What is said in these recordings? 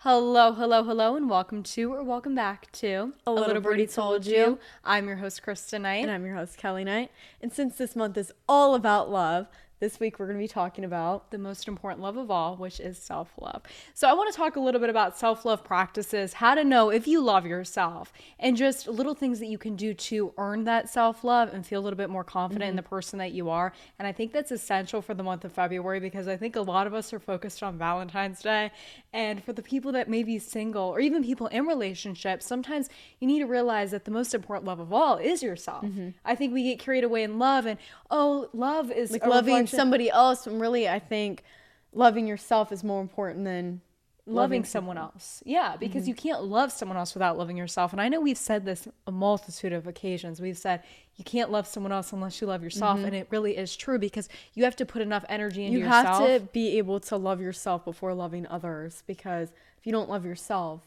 Hello, hello, hello, and welcome back to A Little Birdie Told You. I'm your host, Kristen Knight. And I'm your host, Kelly Knight. And since this month is all about love, this week we're going to be talking about the most important love of all, which is self-love. So I want to talk a little bit about self-love practices, how to know if you love yourself, and just little things that you can do to earn that self-love and feel a little bit more confident in the person that you are. And I think that's essential for the month of February because I think a lot of us are focused on Valentine's Day. And for the people that may be single or even people in relationships, sometimes you need to realize that the most important love of all is yourself. I think we get carried away in love and, love is like a loving reflection- somebody else. And really, I think loving yourself is more important than loving someone else. Yeah, because you can't love someone else without loving yourself. And I know we've said this a multitude of occasions. We've said you can't love someone else unless you love yourself. And it really is true because you have to put enough energy into yourself. You have to be able to love yourself before loving others, because if you don't love yourself,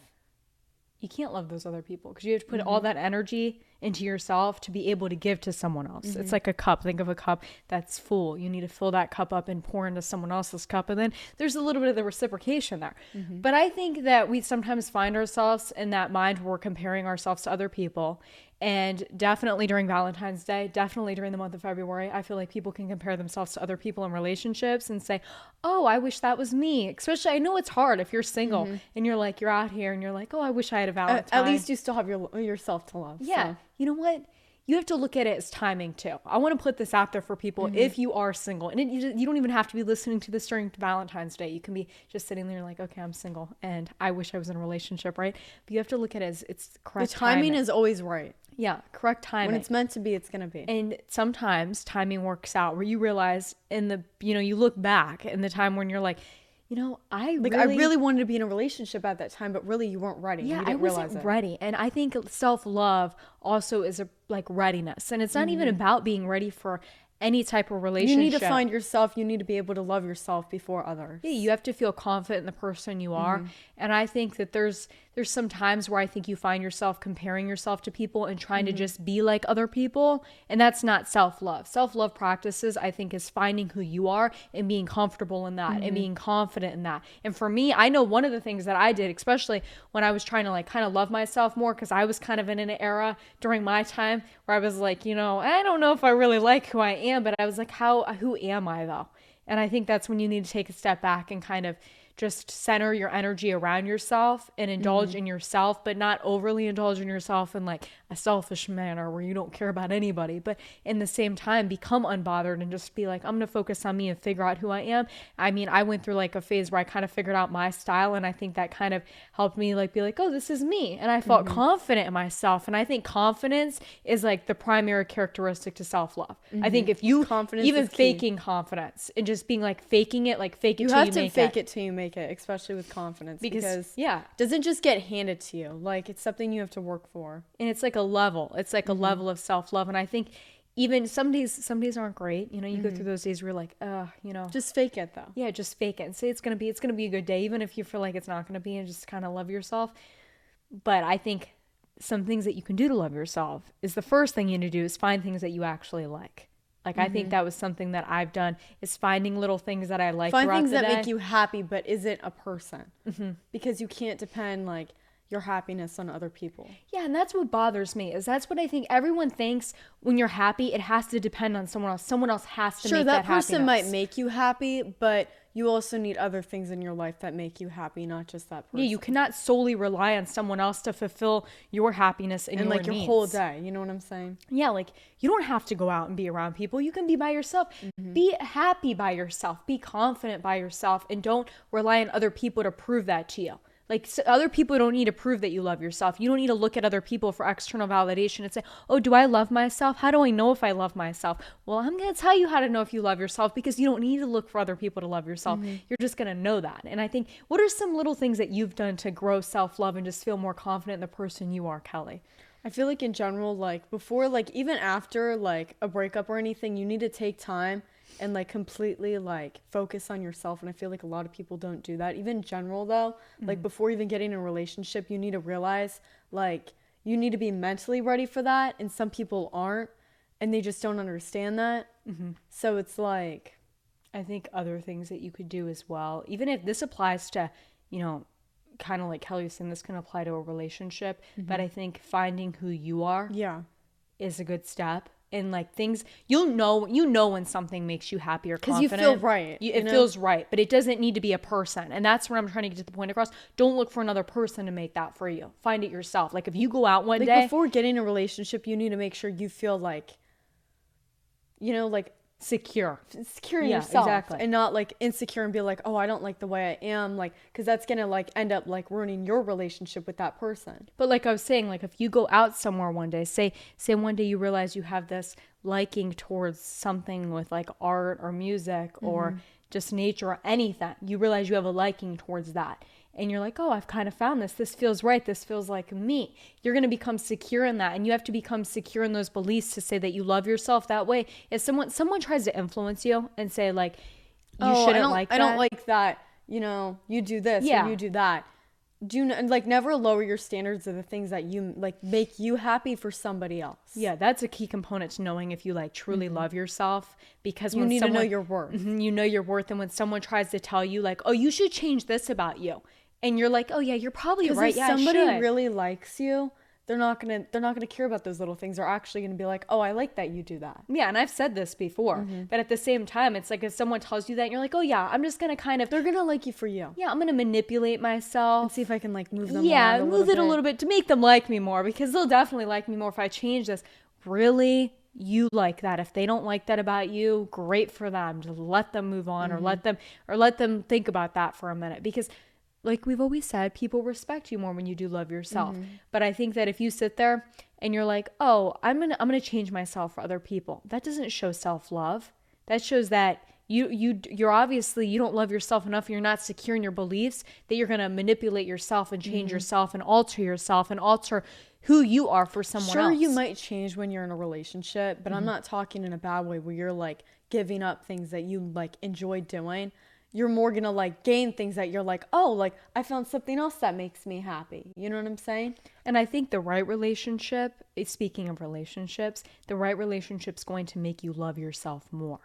you can't love those other people because you have to put all that energy into yourself to be able to give to someone else. It's like a cup. Think of a cup that's full. You need to fill that cup up and pour into someone else's cup. And then there's a little bit of the reciprocation there. But I think that we sometimes find ourselves in that mind where we're comparing ourselves to other people. And definitely during Valentine's Day, definitely during the month of February, I feel like people can compare themselves to other people in relationships and say, oh, I wish that was me. Especially, I know it's hard if you're single and you're out here and you're like, oh, I wish I had a Valentine. at least you still have yourself to love. Yeah. So. You know what? You have to look at it as timing too. I want to put this out there for people if you are single. And you don't even have to be listening to this during Valentine's Day. You can be just sitting there like, okay, I'm single and I wish I was in a relationship, right? But you have to look at it as it's correct The timing is always right. Yeah, correct timing. When it's meant to be, it's going to be. And sometimes timing works out where you realize you look back in the time when you're like, I really wanted to be in a relationship at that time, but really you weren't ready. Yeah, you didn't I wasn't ready. And I think self-love also is a readiness. And it's not even about being ready for any type of relationship. You need to find yourself. You need to be able to love yourself before others. Yeah, you have to feel confident in the person you are. And I think that there's some times where I think you find yourself comparing yourself to people and trying to just be like other people. And that's not self-love. Self-love practices, I think, is finding who you are and being comfortable in that and being confident in that. And for me, I know one of the things that I did, especially when I was trying to kind of love myself more, because I was kind of in an era during my time where I was like, I don't know if I really like who I am, but I was like, who am I though? And I think that's when you need to take a step back and kind of just center your energy around yourself and indulge in yourself, but not overly indulge in yourself in like a selfish manner where you don't care about anybody. But in the same time, become unbothered and just be like, I'm going to focus on me and figure out who I am. I mean, I went through like a phase where I kind of figured out my style, and I think that kind of helped me be like, oh, this is me. And I felt confident in myself. And I think confidence is like the primary characteristic to self-love. I think if you even faking confidence and just being like faking it, like fake it till you make it. You have to fake it till you make it, especially with confidence, because it doesn't just get handed to you. Like, it's something you have to work for. And it's like a level. It's like a level of self-love. And I think even some days aren't great. You go through those days where you're like, just fake it though. Yeah, just fake it and say it's going to be a good day, even if you feel like it's not going to be, and just kind of love yourself. But I think some things that you can do to love yourself is the first thing you need to do is find things that you actually like. Like, I think that was something that I've done, is finding little things that I like throughout the day. Find things that make you happy, but isn't a person. Because you can't depend, your happiness on other people. Yeah, and that's what bothers me, is that's what I think everyone thinks when you're happy, it has to depend on someone else. Someone else has to make that happiness. Sure, that person might make you happy, but you also need other things in your life that make you happy, not just that person. Yeah, you cannot solely rely on someone else to fulfill your happiness and your needs. your whole day. You know what I'm saying? Yeah, you don't have to go out and be around people. You can be by yourself. Be happy by yourself. Be confident by yourself, and don't rely on other people to prove that to you. Other people don't need to prove that you love yourself. You don't need to look at other people for external validation and say, oh, do I love myself? How do I know if I love myself? Well, I'm going to tell you how to know if you love yourself, because you don't need to look for other people to love yourself. You're just going to know that. And I think, what are some little things that you've done to grow self-love and just feel more confident in the person you are, Kelly? I feel like in general, before, even after, a breakup or anything, you need to take time and completely focus on yourself. And I feel like a lot of people don't do that. Even in general though, before even getting in a relationship, you need to realize you need to be mentally ready for that, and some people aren't, and they just don't understand that. So it's I think other things that you could do as well, even if this applies to kind of like Kelly was saying, this can apply to a relationship, but I think finding who you are is a good step. And like things, you know when something makes you happy or confident. Because you feel right. It feels right, but it doesn't need to be a person. And that's where I'm trying to get to the point across. Don't look for another person to make that for you. Find it yourself. Like if you go out one day. Before getting a relationship, you need to make sure you feel like, like secure in yourself, exactly, and not like insecure and be like, oh, I don't like the way I am, like, because that's gonna like end up like ruining your relationship with that person. But like I was saying, like if you go out somewhere one day, say one day you realize you have this liking towards something with like art or music or just nature or anything, you realize you have a liking towards that. And you're like, oh, I've kind of found this. This feels right. This feels like me. You're going to become secure in that. And you have to become secure in those beliefs to say that you love yourself that way. If someone tries to influence you and say like, you shouldn't like that. I don't like that. You do this or you do that. Never lower your standards of the things that you like make you happy for somebody else. Yeah, that's a key component to knowing if you like truly love yourself, because you need to know your worth. You know your worth. And when someone tries to tell you like, oh, you should change this about you. And you're like, oh yeah, you're probably right. If somebody really likes you, they're not gonna care about those little things. They're actually gonna be like, oh, I like that you do that. Yeah, and I've said this before, but at the same time, it's like if someone tells you that, and you're like, oh yeah, I'm just gonna they're gonna like you for you. Yeah, I'm gonna manipulate myself and see if I can like move them. Yeah, move it a little bit to make them like me more, because they'll definitely like me more if I change this. Really, you like that. If they don't like that about you, great for them. Just let them move on, or let them think about that for a minute, because. Like we've always said, people respect you more when you do love yourself. But I think that if you sit there and you're like, oh, I'm gonna change myself for other people, that doesn't show self-love. That shows that you're obviously, you don't love yourself enough. You're not secure in your beliefs, that you're gonna manipulate yourself and change yourself and alter who you are for someone else. Sure, you might change when you're in a relationship, but I'm not talking in a bad way where you're like giving up things that you like enjoy doing. You're more gonna like gain things that you're like, oh, like I found something else that makes me happy. You know what I'm saying? And I think the right relationship, speaking of relationships, the right relationship's going to make you love yourself more.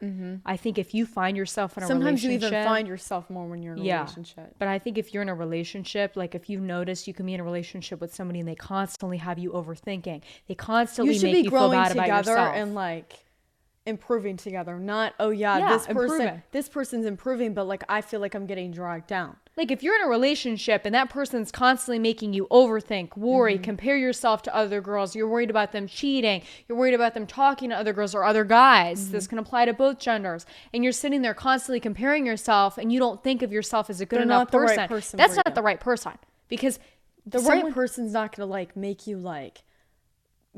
I think if you find yourself in a relationship. Sometimes you even find yourself more when you're in a relationship. But I think if you're in a relationship, like if you've noticed, you can be in a relationship with somebody and they constantly have you overthinking. They constantly make you feel bad about yourself. You should be growing together and like improving together, not this person's improving, but like I feel like I'm getting dragged down. Like if you're in a relationship and that person's constantly making you overthink, worry, compare yourself to other girls, you're worried about them cheating, you're worried about them talking to other girls or other guys, this can apply to both genders, and you're sitting there constantly comparing yourself and you don't think of yourself as a good enough person, right person, that's not the right person, because the right person's not gonna like make you like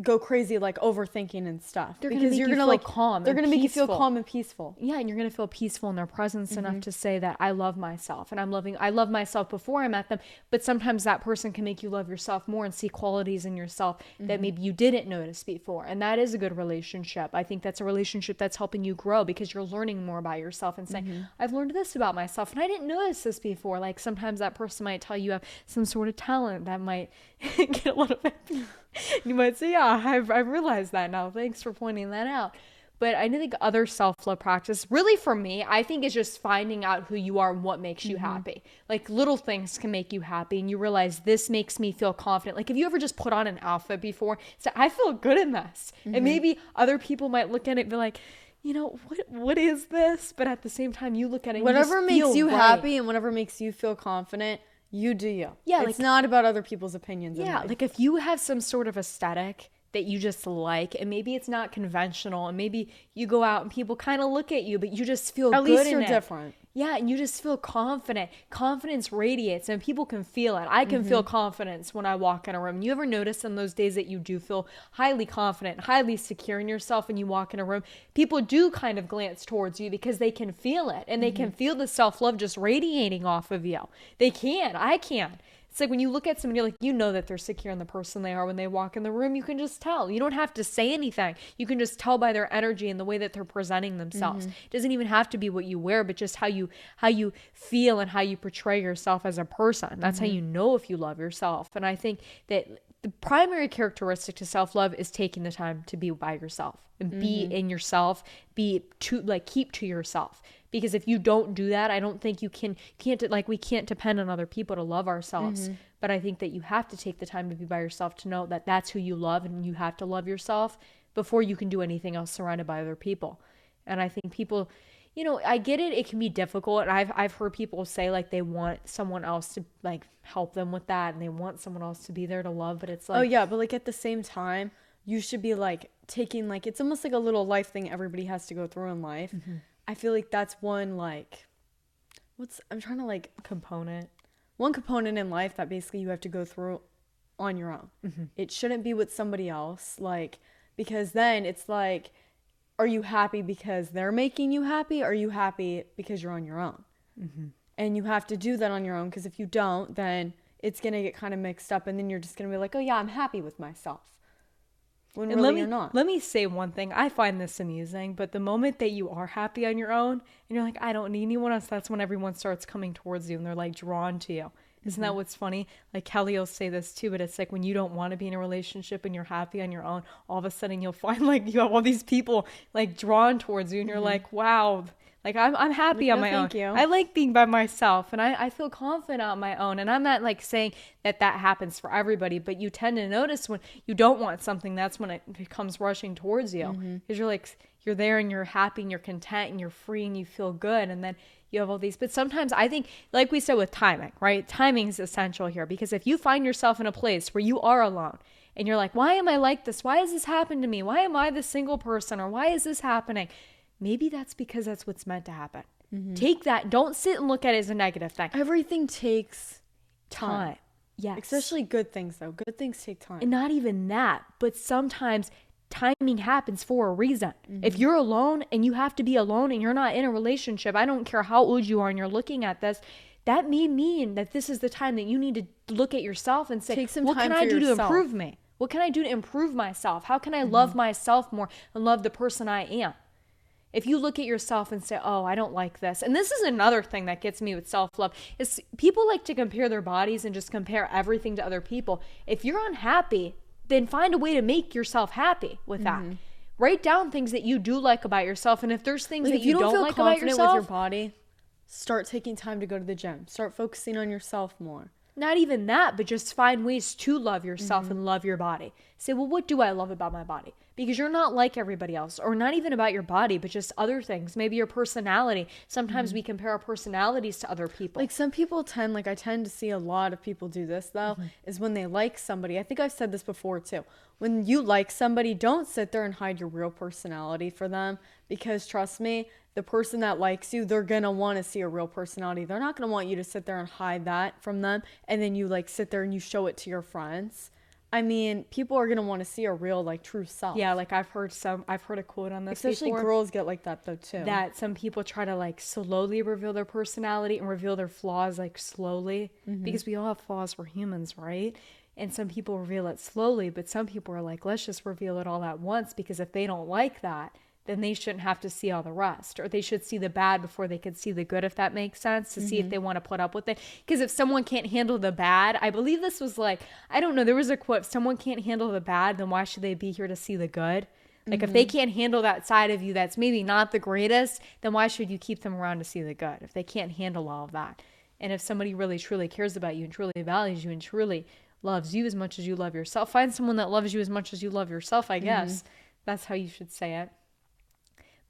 go crazy like overthinking and stuff. They're because you're gonna like calm. They're gonna make you feel calm and peaceful. Yeah, and you're gonna feel peaceful in their presence enough to say that I love myself, and I love myself before I met them. But sometimes that person can make you love yourself more and see qualities in yourself that maybe you didn't notice before, and that is a good relationship. I think that's a relationship that's helping you grow because you're learning more about yourself and saying, I've learned this about myself, and I didn't notice this before. Like sometimes that person might tell you have some sort of talent that might get a little bit. You might say, yeah, I've realized that now. Thanks for pointing that out. But I think other self-love practice, really for me, I think is just finding out who you are and what makes you happy. Like little things can make you happy and you realize this makes me feel confident. Like have you ever just put on an outfit before? So I feel good in this. And maybe other people might look at it and be like, what is this? But at the same time, you look at it, whatever makes you happy and whatever makes you feel confident, you do you. Yeah, it's not about other people's opinions. Yeah, like if you have some sort of aesthetic that you just like, and maybe it's not conventional, and maybe you go out and people kind of look at you, but you just feel good in it. At least you're different. Yeah, and you just feel confident. Confidence radiates, and people can feel it. I can feel confidence when I walk in a room. You ever notice in those days that you do feel highly confident, highly secure in yourself when you walk in a room, people do kind of glance towards you because they can feel it, and they can feel the self-love just radiating off of you. They can. I can. It's like when you look at someone, you're like, you know that they're secure in the person they are when they walk in the room. You can just tell. You don't have to say anything. You can just tell by their energy and the way that they're presenting themselves. It doesn't even have to be what you wear, but just how you feel and how you portray yourself as a person. That's how you know if you love yourself. And I think that the primary characteristic to self-love is taking the time to be by yourself and be in yourself, keep to yourself. Because if you don't do that, I don't think we can't depend on other people to love ourselves. But I think that you have to take the time to be by yourself to know that that's who you love, and you have to love yourself before you can do anything else surrounded by other people. And I think people, I get it. It can be difficult. And I've heard people say like they want someone else to like help them with that, and they want someone else to be there to love. But it's like, oh yeah, but like at the same time, you should be like taking like, it's almost like a little life thing everybody has to go through in life. I feel like that's one like, one component in life that basically you have to go through on your own. It shouldn't be with somebody else, like, because then it's like, are you happy because they're making you happy? Or are you happy because you're on your own? And you have to do that on your own, because if you don't, then it's going to get kind of mixed up, and then you're just going to be like, oh yeah, I'm happy with myself. When and really you're not. Let me say one thing. I find this amusing, but the moment that you are happy on your own and you're like, I don't need anyone else, that's when everyone starts coming towards you and they're like drawn to you. Isn't that what's funny? Like Kelli will say this too, but it's like when you don't want to be in a relationship and you're happy on your own, all of a sudden you'll find like you have all these people like drawn towards you, and you're like, wow, like I'm happy on my own. You. I like being by myself, and I feel confident on my own. And I'm not like saying that happens for everybody, but you tend to notice when you don't want something, that's when it comes rushing towards you, because you're there and you're happy and you're content and you're free and you feel good, and then you have all these. But sometimes I think, like we said with timing, right? Timing is essential here, because if you find yourself in a place where you are alone and you're like, why am I like this? Why has this happened to me? Why am I this single person? Or why is this happening? Maybe that's because that's what's meant to happen. Take that. Don't sit and look at it as a negative thing. Everything takes time. Yes. Especially good things, though. Good things take time. And not even that, but sometimes timing happens for a reason. If you're alone and you have to be alone and you're not in a relationship, I don't care how old you are and you're looking at this, that may mean that this is the time that you need to look at yourself and say, what can I do to improve me? What can I do to improve myself? How can I love myself more and love the person I am? If you look at yourself and say, oh, I don't like this. And this is another thing that gets me with self-love, is people like to compare their bodies and just compare everything to other people. If you're unhappy, then find a way to make yourself happy with that. Write down things that you do like about yourself. And if there's things that you don't like about yourself, with your body, start taking time to go to the gym. Start focusing on yourself more. Not even that, but just find ways to love yourself and love your body. Say, well, what do I love about my body? Because you're not like everybody else, or not even about your body, but just other things. Maybe your personality. Sometimes we compare our personalities to other people. Like some people I tend to see a lot of people do this though, is when they like somebody. I think I've said this before too. When you like somebody, don't sit there and hide your real personality for them, because trust me, the person that likes you, they're going to want to see a real personality. They're not going to want you to sit there and hide that from them, and then you like sit there and you show it to your friends. I mean, people are going to want to see a real, like, true self. Yeah, like I've heard a quote on this Especially before, girls get like that though too. that some people try to like slowly reveal their personality and reveal their flaws like slowly, because we all have flaws, we're humans, right? And some people reveal it slowly, but some people are like, let's just reveal it all at once, because if they don't like that, then they shouldn't have to see all the rest, or they should see the bad before they could see the good, if that makes sense, to see if they want to put up with it. Because if someone can't handle the bad, I believe this was like, I don't know, there was a quote, if someone can't handle the bad, then why should they be here to see the good? Like if they can't handle that side of you that's maybe not the greatest, then why should you keep them around to see the good if they can't handle all of that? And if somebody really truly cares about you and truly values you and truly loves you as much as you love yourself, find someone that loves you as much as you love yourself, I guess. That's how you should say it.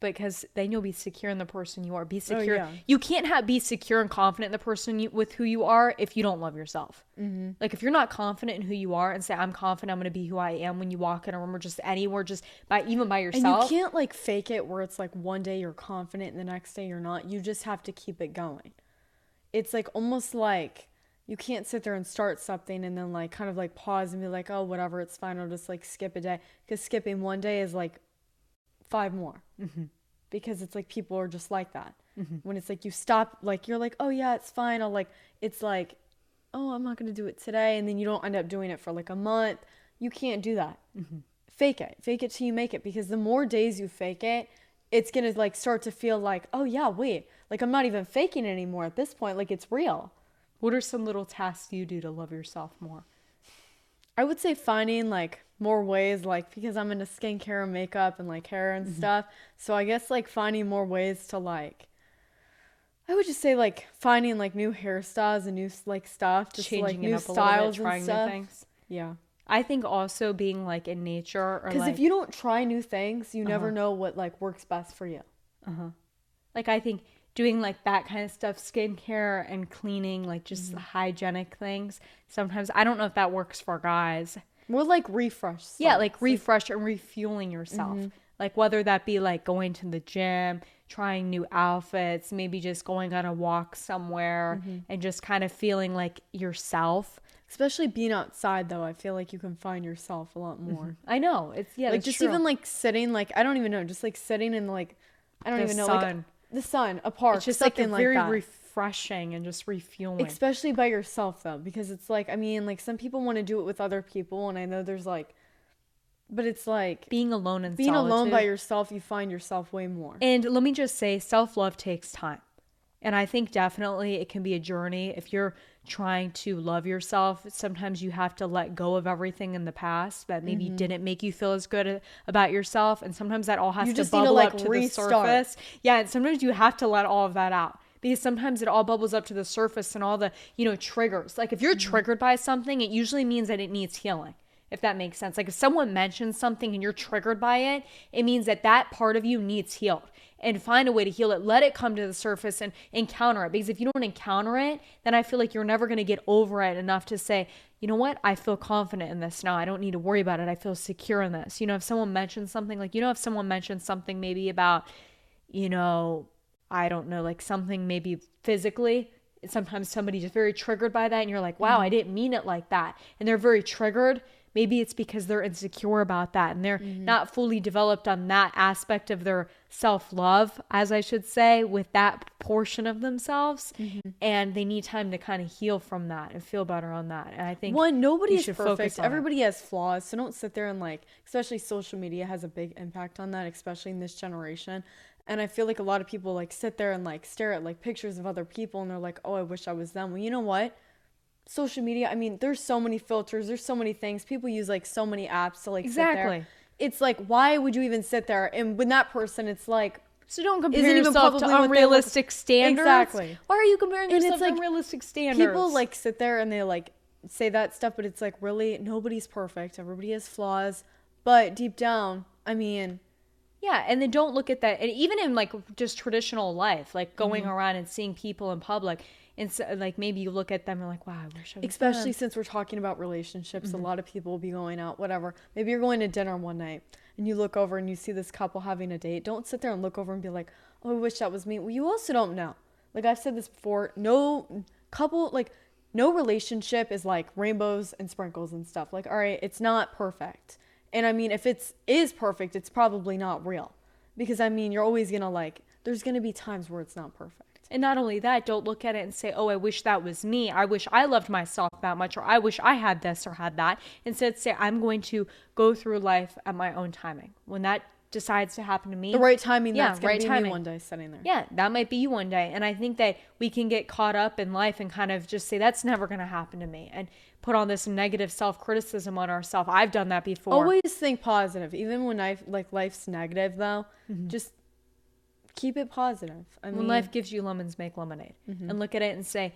Because then you'll be secure in the person you are. Be secure. Oh, yeah. You can't be secure and confident in the person with who you are if you don't love yourself. Like if you're not confident in who you are and say, I'm confident I'm going to be who I am, when you walk in a room or just anywhere, just even by yourself. And you can't like fake it where it's like one day you're confident and the next day you're not. You just have to keep it going. It's like almost like you can't sit there and start something and then like kind of like pause and be like, oh, whatever, it's fine. I'll just like skip a day. Because skipping one day is like 5 more. Because it's like people are just like that. When it's like you stop, like you're like, oh yeah, it's fine. It's like, oh, I'm not going to do it today. And then you don't end up doing it for like a month. You can't do that. Fake it till you make it. Because the more days you fake it, it's going to like start to feel like, oh yeah, wait, like I'm not even faking it anymore at this point. Like it's real. What are some little tasks you do to love yourself more? I would say finding like more ways, like because I'm into skincare and makeup and like hair and stuff. So I guess like finding more ways to like I would just say like finding like new hairstyles and new like stuff, just Changing like it new up a little styles bit, trying and new stuff. things. Yeah. I think also being like in nature or Because like, if you don't try new things, you never know what like works best for you. like I think doing like that kind of stuff, skincare and cleaning, like just hygienic things. Sometimes I don't know if that works for guys. More like refresh stuff. Yeah, like refresh and refueling yourself. Like whether that be like going to the gym, trying new outfits, maybe just going on a walk somewhere and just kind of feeling like yourself. Especially being outside though, I feel like you can find yourself a lot more. I know. It's Like it's just true. even like sitting, like I don't even know, just like sitting in like I don't The even know, like sun. the sun, a park, It's just like something very that. refreshing and just refueling. Especially by yourself though, because it's like, I mean, like some people want to do it with other people, and I know there's like, but it's like Being alone in being solitude. alone by yourself, you find yourself way more. And let me just say, self-love takes time. And I think definitely it can be a journey. If you're trying to love yourself, sometimes you have to let go of everything in the past that maybe didn't make you feel as good about yourself. And sometimes that all has You to just need to, bubble like, up to restart. the surface. Yeah, and sometimes you have to let all of that out. Because sometimes it all bubbles up to the surface and all the, triggers. Like if you're triggered by something, it usually means that it needs healing. If that makes sense. Like if someone mentions something and you're triggered by it, it means that that part of you needs healed. And find a way to heal it. Let it come to the surface and encounter it. Because if you don't encounter it, then I feel like you're never going to get over it enough to say, you know what? I feel confident in this now. I don't need to worry about it. I feel secure in this. If someone mentions something like, if someone mentions something maybe about, I don't know, like something maybe physically, sometimes somebody's just very triggered by that. And you're like, wow, I didn't mean it like that. And they're very triggered. Maybe it's because they're insecure about that and they're not fully developed on that aspect of their self-love, as I should say, with that portion of themselves. And they need time to kind of heal from that and feel better on that. And I think Nobody you is should focus perfect. on it. Everybody has flaws. So don't sit there and like, especially social media has a big impact on that, especially in this generation. And I feel like a lot of people like sit there and like stare at like pictures of other people and they're like, oh, I wish I was them. Well, you know what? Social media, I mean, there's so many filters, there's so many things. People use like so many apps to like sit there. It's like, why would you even sit there? And with that person, it's like, so don't compare isn't even yourself to probably what they look- unrealistic standards. Exactly. Why are you comparing And yourself it's to like, unrealistic standards? people like sit there and they like say that stuff, but it's like, really, nobody's perfect. Everybody has flaws. But deep down, I mean, yeah, and then don't look at that. And even in like just traditional life, like going around and seeing people in public, and so, like maybe you look at them and like, wow, I wish I was especially them. since we're talking about relationships, a lot of people will be going out, whatever. Maybe you're going to dinner one night and you look over and you see this couple having a date. Don't sit there and look over and be like, oh, I wish that was me. Well, you also don't know. Like I've said this before, no relationship is like rainbows and sprinkles and stuff. Like, all right, it's not perfect. And I mean, if is perfect, it's probably not real. Because I mean, you're always going to like, there's going to be times where it's not perfect. And not only that, don't look at it and say, oh, I wish that was me. I wish I loved myself that much, or I wish I had this or had that. Instead, say, I'm going to go through life at my own timing. When that decides to happen to me. The right timing, yeah, that's going right to be timing. me one day sitting there. Yeah, that might be you one day. And I think that we can get caught up in life and kind of just say, that's never going to happen to me. And put on this negative self-criticism on ourselves. I've done that before. Always think positive. Even when life's negative, though, just keep it positive. I mean, when life gives you lemons, make lemonade. And look at it and say,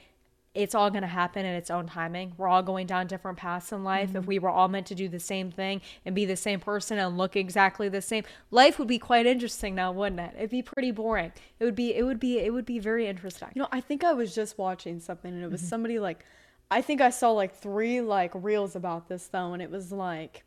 it's all going to happen in its own timing. We're all going down different paths in life. If we were all meant to do the same thing and be the same person and look exactly the same, life would be quite interesting now, wouldn't it? It'd be pretty boring. It would be very interesting. I think I was just watching something and it was somebody like, I think I saw like 3 like reels about this though. And it was like,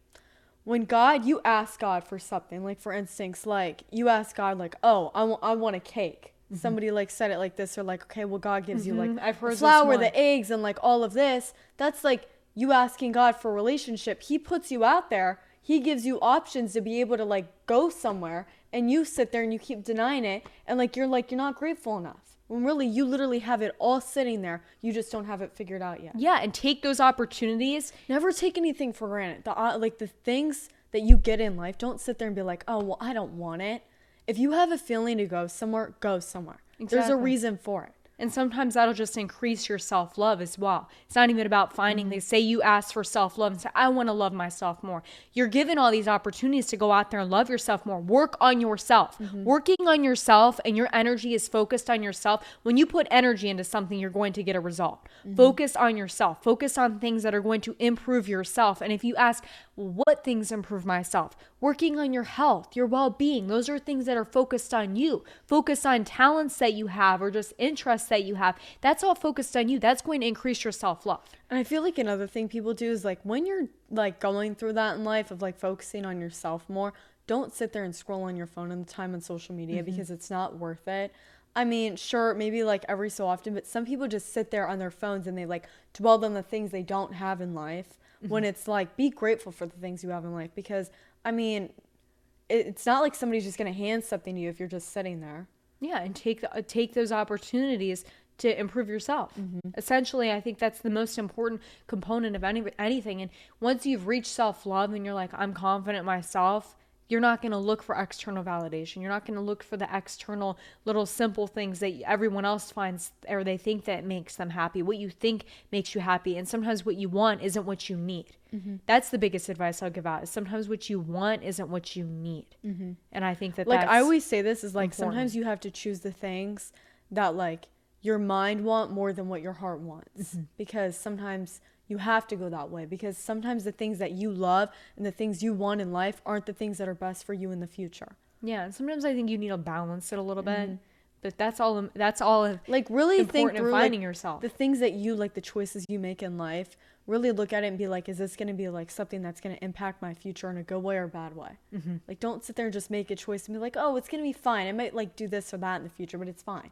when you ask God for something, like for instance, like you ask God like, oh, I want a cake. Somebody like said it like this, or like, okay, well, God gives you like I've heard the flour, this one. the eggs, and like all of this. That's like you asking God for a relationship. He puts you out there. He gives you options to be able to like go somewhere, and you sit there and you keep denying it, and like you're not grateful enough. When really you literally have it all sitting there. You just don't have it figured out yet. Yeah, and take those opportunities. Never take anything for granted. The things that you get in life, don't sit there and be like, oh, well, I don't want it. If you have a feeling to go somewhere, go somewhere. Exactly. There's a reason for it. And sometimes that'll just increase your self-love as well. It's not even about finding things. Say you ask for self-love and say, I want to love myself more. You're given all these opportunities to go out there and love yourself more. Work on yourself. Working on yourself and your energy is focused on yourself. When you put energy into something, you're going to get a result. Focus on yourself. Focus on things that are going to improve yourself. And if you ask, what things improve myself? Working on your health, your well-being. Those are things that are focused on you. Focus on talents that you have or just interests that you have. That's all focused on you. That's going to increase your self-love. And I feel like another thing people do is like when you're like going through that in life of like focusing on yourself more, don't sit there and scroll on your phone and the time on social media because it's not worth it. I mean, sure, maybe like every so often, but some people just sit there on their phones and they like dwell on the things they don't have in life when it's like, be grateful for the things you have in life because, I mean, it's not like somebody's just going to hand something to you if you're just sitting there. Yeah, and take those opportunities to improve yourself. Essentially, I think that's the most important component of anything. And once you've reached self-love and you're like, I'm confident in myself, you're not going to look for external validation. You're not going to look for the external little simple things that everyone else finds or they think that makes them happy. What you think makes you happy. And sometimes what you want isn't what you need. That's the biggest advice I'll give out is sometimes what you want isn't what you need. And I think that like that's I always say this is like important. sometimes you have to choose the things that like your mind want more than what your heart wants because sometimes you have to go that way because sometimes the things that you love and the things you want in life aren't the things that are best for you in the future. Yeah, and sometimes I think you need to balance it a little bit. But that's all like really think through finding like, yourself. the things that you like, the choices you make in life, really look at it and be like, is this going to be like something that's going to impact my future in a good way or a bad way? Like don't sit there and just make a choice and be like, oh, it's going to be fine. I might like do this or that in the future, but it's fine.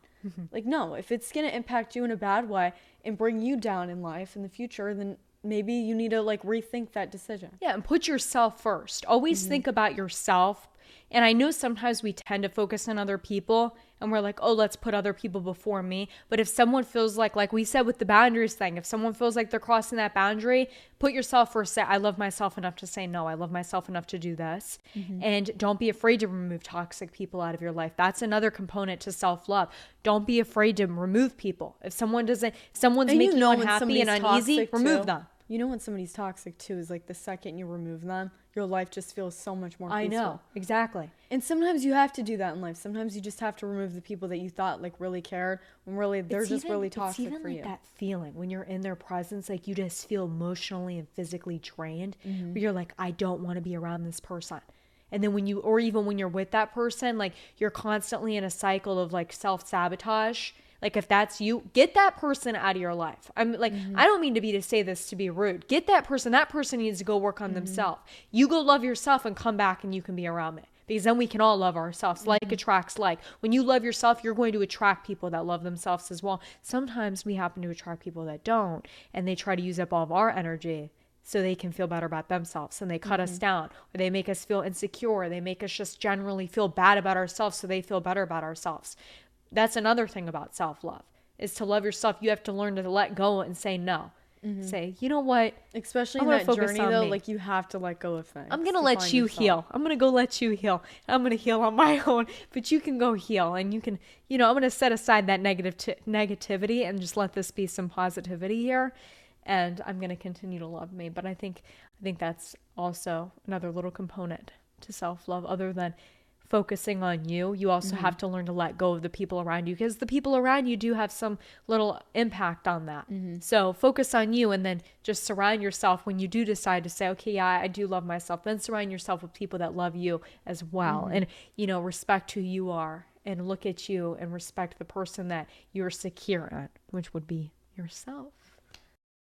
Like no, if it's going to impact you in a bad way and bring you down in life in the future, then maybe you need to like rethink that decision. Yeah, and put yourself first. Always think about yourself. And I know sometimes we tend to focus on other people and we're like, oh, let's put other people before me. But if someone feels like we said with the boundaries thing, if someone feels like they're crossing that boundary, put yourself first. Say, I love myself enough to say no. I love myself enough to do this. And don't be afraid to remove toxic people out of your life. That's another component to self-love. Don't be afraid to remove people. If someone's making you unhappy and uneasy, remove them. You know when somebody's toxic too is like the second you remove them, your life just feels so much more peaceful. I know, exactly. And sometimes you have to do that in life. Sometimes you just have to remove the people that you thought like really cared when really they're just really toxic it's even for like you. that feeling when you're in their presence, like you just feel emotionally and physically drained. Where you're like, I don't want to be around this person. And then even when you're with that person, like you're constantly in a cycle of like self-sabotage. Like if that's you, get that person out of your life. I'm like, I don't mean to say this to be rude. Get that person needs to go work on themselves. You go love yourself and come back and you can be around me. Because then we can all love ourselves. Like attracts like. When you love yourself, you're going to attract people that love themselves as well. Sometimes we happen to attract people that don't, and they try to use up all of our energy so they can feel better about themselves, and they cut us down, or they make us feel insecure. They make us just generally feel bad about ourselves so they feel better about ourselves. That's another thing about self-love, is to love yourself. You have to learn to let go and say no. Say, you know what? Especially in that journey though, like you have to let go of things. I'm going to let you heal. I'm going to go let you heal. I'm going to heal on my own, but you can go heal, and you can, I'm going to set aside that negativity and just let this be some positivity here. And I'm going to continue to love me. But I think that's also another little component to self-love other than focusing on you. You also have to learn to let go of the people around you, because the people around you do have some little impact on that. So focus on you, and then just surround yourself when you do decide to say, okay, yeah, I do love myself. Then surround yourself with people that love you as well. And, respect who you are, and look at you and respect the person that you're secure in, which would be yourself.